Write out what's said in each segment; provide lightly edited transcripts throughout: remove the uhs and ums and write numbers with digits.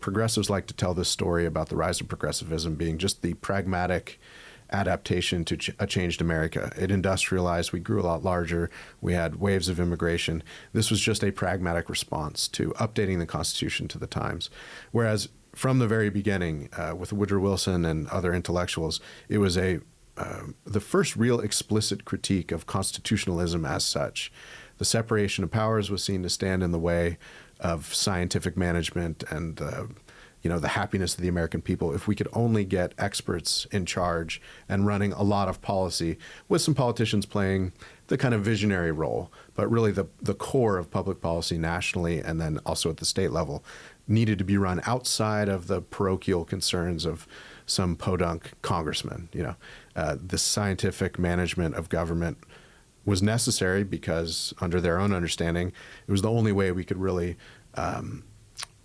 Progressives like to tell this story about the rise of progressivism being just the pragmatic adaptation to a changed America. It industrialized, we grew a lot larger, we had waves of immigration. This was just a pragmatic response to updating the Constitution to the times. Whereas from the very beginning, with Woodrow Wilson and other intellectuals, it was the first real explicit critique of constitutionalism as such. The separation of powers was seen to stand in the way of scientific management and the happiness of the American people. If we could only get experts in charge and running a lot of policy, with some politicians playing the kind of visionary role, but really the core of public policy nationally and then also at the state level needed to be run outside of the parochial concerns of some podunk congressman. The scientific management of government was necessary because, under their own understanding, it was the only way we could really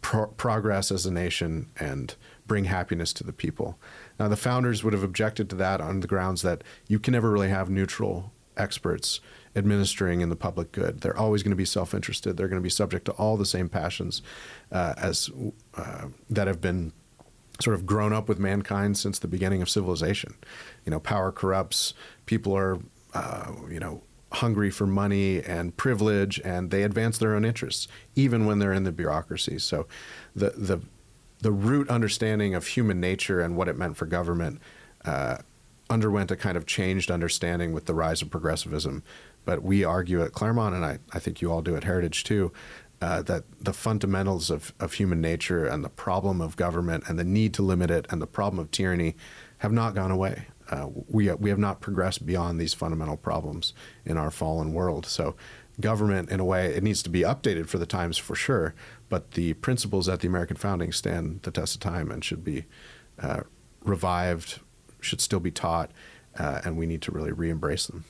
progress as a nation and bring happiness to the people. Now, the founders would have objected to that on the grounds that you can never really have neutral experts administering in the public good. They're always going to be self-interested. They're going to be subject to all the same passions that have been sort of grown up with mankind since the beginning of civilization. Power corrupts. People are hungry for money and privilege, and they advance their own interests, even when they're in the bureaucracy. So the root understanding of human nature and what it meant for government underwent a kind of changed understanding with the rise of progressivism. But we argue at Claremont, and I think you all do at Heritage too, that the fundamentals of human nature and the problem of government and the need to limit it and the problem of tyranny have not gone away. We have not progressed beyond these fundamental problems in our fallen world. So government, in a way, it needs to be updated for the times for sure, but the principles at the American founding stand the test of time and should be revived, should still be taught, and we need to really re-embrace them.